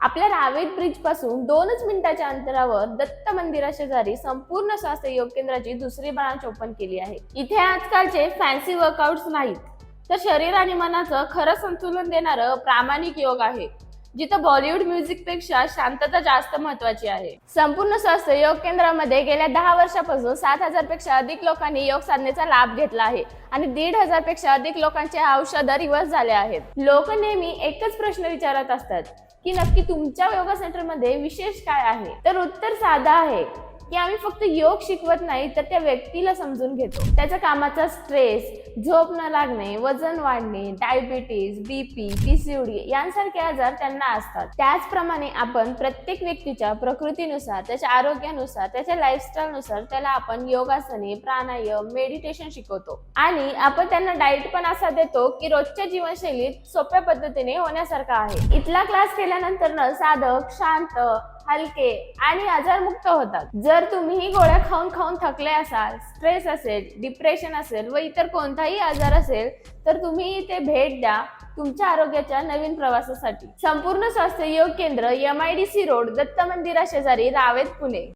आपल्या रावेत ब्रिज पासून 2च मिनिटाच्या अंतरावर दत्त मंदिरा शेजारी संपूर्ण स्वास्थ्य योग केंद्राची दुसरी ब्रांच ओपन केली आहे। इथे आजकालचे फॅन्सी वर्कआउट्स नाहीत, तर शरीर आणि मनाचं खरं संतुलन देणारं प्रामाणिक योग आहे, जिथं बॉलिवूड म्युझिक पेक्षा शांतता जास्त महत्वाची आहे। संपूर्ण स्वास्थ्य योग केंद्रामध्ये गेल्या 10 वर्षापासून 7,000 पेक्षा अधिक लोकांनी योग साधनेचा लाभ घेतला आहे आणि 1,500 पेक्षा अधिक लोकांचे औषध रिव्हर्स झाले आहेत। लोक नेहमी एकच प्रश्न विचारत असतात की नक्की तुमच्या योगा सेंटर मध्ये विशेष काय आहे? तर उत्तर साधा आहे की आम्ही फक्त योग शिकवत नाही, तर त्या व्यक्तीला समजून घेतो। त्याच्या कामाचा स्ट्रेस, झोप न लागणे, वजन वाढणे, डायबिटीज, बीपी, पीसीओडी यांसारखे आजार त्यांना असतात। त्याचप्रमाणे आपण प्रत्येक व्यक्तीच्या प्रकृतीनुसार, त्याच्या आरोग्यानुसार, त्याच्या लाईफस्टाईलनुसार त्याला आपण योगासने, प्राणायाम, मेडिटेशन शिकवतो आणि आपण त्यांना डाएट पण असा देतो की रोजच्या जीवनशैलीत सोप्या पद्धतीने होण्यासारखा आहे। इथला क्लास केल्यानंतर साधक शांत, हलके आणि आजारमुक्त होतात। जर तुम्ही गोळ्या खाऊन खाऊन थकले असाल, स्ट्रेस असेल, डिप्रेशन असेल व इतर कोणताही आजार असेल, तर तुम्ही इथे भेट द्या तुमच्या आरोग्याच्या नवीन प्रवासासाठी। संपूर्ण स्वास्थ्य योग केंद्र MIDC रोड, दत्त मंदिरा शेजारी, रावेत, पुणे।